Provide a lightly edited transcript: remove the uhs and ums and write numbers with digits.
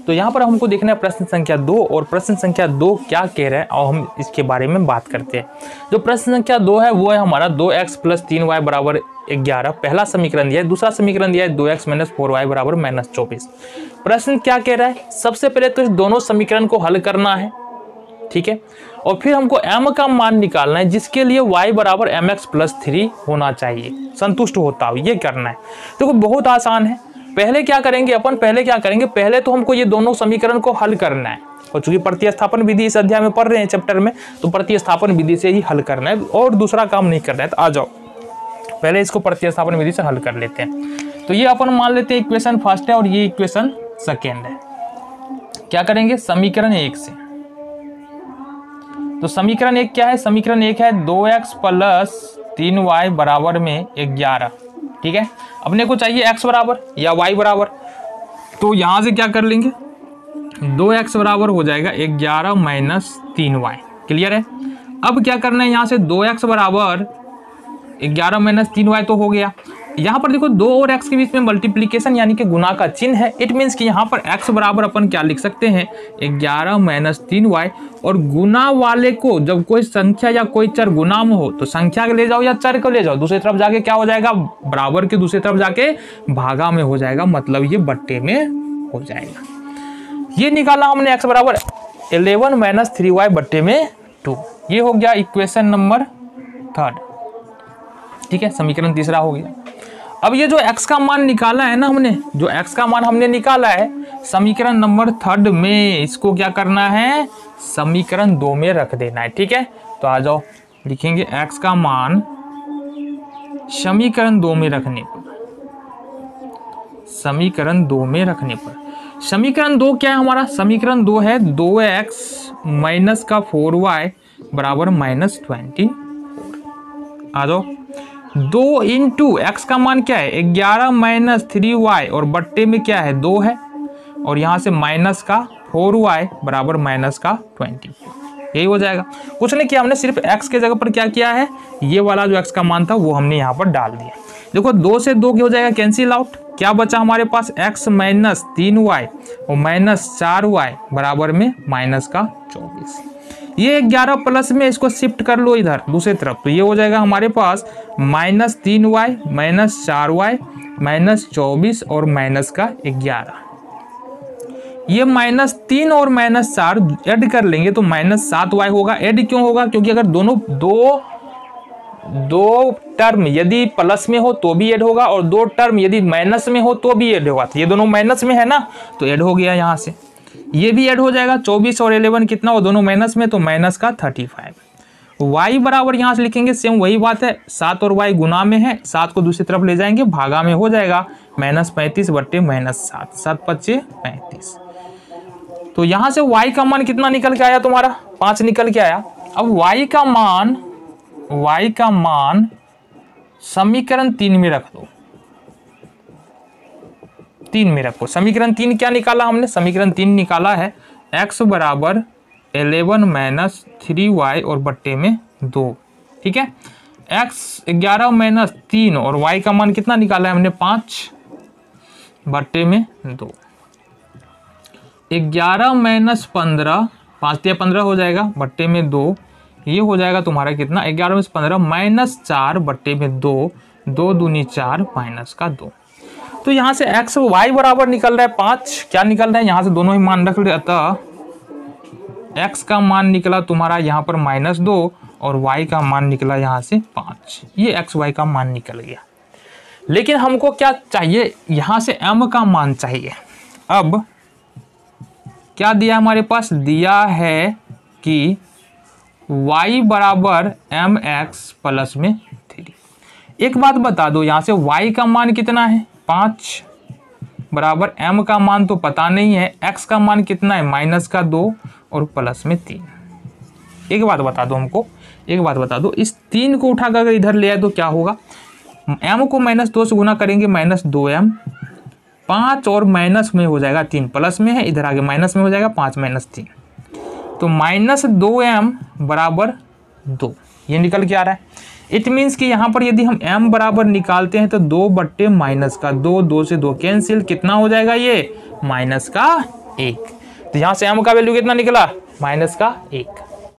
तो यहाँ पर हमको देखना है प्रश्न संख्या 2, और प्रश्न संख्या 2 क्या कह रहा है और हम इसके बारे में बात करते हैं। जो प्रश्न संख्या 2 है वो है हमारा 2x + 3y = 11, पहला समीकरण दिया है। दूसरा समीकरण दिया है 2x - 4y = -24। प्रश्न क्या कह रहा है, सबसे पहले तो इस दोनों समीकरण को हल करना है, ठीक है, और फिर हमको m का मान निकालना है, जिसके लिए y = mx + 3 होना चाहिए, संतुष्ट होता हो, ये करना है। देखो बहुत आसान है। पहले क्या करेंगे पहले तो हमको ये दोनों समीकरण को हल करना है, और चूंकि प्रतिस्थापन विधि इस अध्याय में पढ़ रहे हैं चैप्टर में, तो प्रतिस्थापन विधि से ही हल करना है और दूसरा काम नहीं करना है। तो आ जाओ पहले इसको प्रतिस्थापन विधि से हल कर लेते हैं। तो ये अपन मान लेते हैं इक्वेशन फर्स्ट है और ये इक्वेशन सेकेंड है। क्या करेंगे, समीकरण 1 से। तो समीकरण 1 क्या है, समीकरण 1 है 2x + 3y = 11, ठीक है। अपने को चाहिए x बराबर या y बराबर, तो यहां से क्या कर लेंगे, 2x बराबर हो जाएगा 11 - 3y, क्लियर है। अब क्या करना है, यहां से 2x बराबर 11 - 3y तो हो गया। यहाँ पर देखो 2 और x के बीच में मल्टीप्लीकेशन यानी कि गुना का चिन्ह है। इट मीन्स कि यहाँ पर x बराबर अपन क्या लिख सकते हैं, 11 - 3y, और गुना वाले को जब कोई संख्या या कोई चर गुना में हो तो संख्या के ले जाओ या चर को ले जाओ, दूसरी तरफ जाके क्या हो जाएगा, बराबर के दूसरी तरफ जाके भागा में हो जाएगा, मतलब ये बट्टे में हो जाएगा। ये निकाला हमने x बराबर 11 - 3y बट्टे में 2। ये हो गया इक्वेशन नंबर 3, ठीक है, समीकरण तीसरा हो गया। अब ये जो x का मान निकाला है ना हमने, जो x का मान हमने निकाला है समीकरण नंबर 3 में, इसको क्या करना है, समीकरण 2 में रख देना है, ठीक है। तो आ जाओ लिखेंगे x का मान समीकरण 2 में रखने पर, समीकरण 2 में रखने पर, समीकरण 2 क्या है हमारा, समीकरण 2 है 2x - 4y = -24। आ जाओ 2 × x का मान क्या है, 11 - 3y, और बट्टे में क्या है 2 है, और यहाँ से माइनस का 4y = -24, यही हो जाएगा। कुछ नहीं किया हमने, सिर्फ x के जगह पर क्या किया है, ये वाला जो x का मान था वो हमने यहाँ पर डाल दिया। देखो 2 से 2 हो जाएगा कैंसिल आउट, क्या बचा हमारे पास, x - 3y और -4y = -24। ये 11 प्लस में इसको शिफ्ट कर लो इधर दूसरी तरफ, तो ये हो जाएगा हमारे पास -3y -4y -24 और -11। ये -3 और -4 ऐड कर लेंगे तो -7y होगा। ऐड क्यों होगा, क्योंकि अगर दोनों दो टर्म यदि प्लस में हो तो भी ऐड होगा, और 2 टर्म यदि माइनस में हो तो भी ऐड होगा। तो ये दोनों माइनस में है ना, तो ऐड हो गया, यहाँ से ये भी ऐड हो जाएगा। 24 और 11 कितना, वो दोनों माइनस में, तो -35। y बराबर यहाँ से लिखेंगे, सेम वही बात है, 7 और y गुना में है, 7 को दूसरी तरफ ले जाएंगे, भागा में हो जाएगा, -35 बट्टे -7, 7 × 5 = 35। तो यहाँ से y का मान कितना निकल के आया तुम्हारा, 5 निकल के आया। अब y का मान समीकरण 3 में रख दो, 3 में रखो। समीकरण 3 क्या निकाला हमने, समीकरण 3 निकाला है x बराबर 11 - 3y और बट्टे में 2, ठीक है। x 11 - 3 और y का मान कितना निकाला है हमने, 5 बट्टे में 2। 11 - 15, 5 × 15 हो जाएगा, बट्टे में 2, ये हो जाएगा तुम्हारा कितना, 11 में 15 -4 बट्टे में 2, 2 दूनी 4 -2। तो यहाँ से x y बराबर निकल रहा है 5, क्या निकल रहा है, यहाँ से दोनों ही मान रख ले, अतः x का मान निकला तुम्हारा यहाँ पर -2 और y का मान निकला यहाँ से 5। ये x y का मान निकल गया। लेकिन हमको क्या चाहिए, यहाँ से m का मान चाहिए। अब क्या दिया हमारे पास, दिया है कि y बराबर mx प्लस में 3। एक बात बता दो, यहाँ से y का मान कितना है, 5 बराबर m का मान तो पता नहीं है, x का मान कितना है, -2 और प्लस में 3। एक बात बता दो हमको, एक बात बता दो, इस 3 को उठा कर इधर ले आए तो क्या होगा, m को -2 से गुना करेंगे, -2m, 5 और माइनस में हो जाएगा 3, प्लस में है, इधर आगे माइनस में हो जाएगा 5 - 3, तो -2m बराबर 2, ये निकल के आ रहा है। इट मीन्स कि यहाँ पर यदि हम m बराबर निकालते हैं तो 2 बट्टे -2, 2 से 2 कैंसिल, कितना हो जाएगा ये, -2 1। तो यहाँ से m का वैल्यू कितना निकला, माइनस का 1।